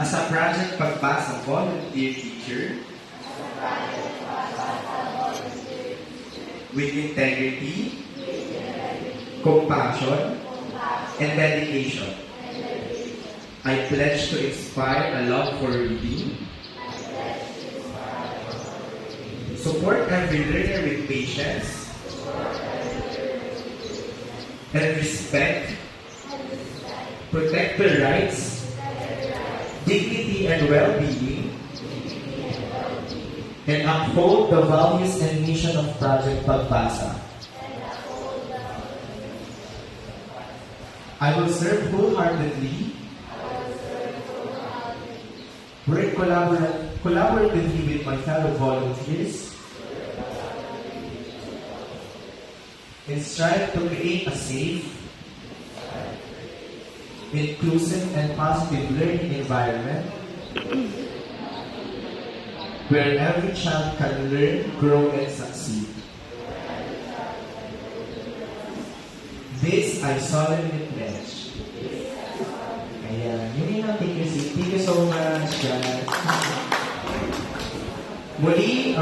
As a Project Pagbasa volunteer teacher, with integrity, compassion, and dedication, I pledge to inspire a love for reading, support every learner with patience, and respect, protect their rights, dignity and well-being, and uphold the values and mission of Project Pagbasa. I will serve wholeheartedly, work collaboratively with my fellow volunteers, and strive to create a safe, inclusive, and positive learning environment where every child can learn, grow, and succeed. This I solemnly pledge. Ayan, yun yung thank you so much, guys. Muli,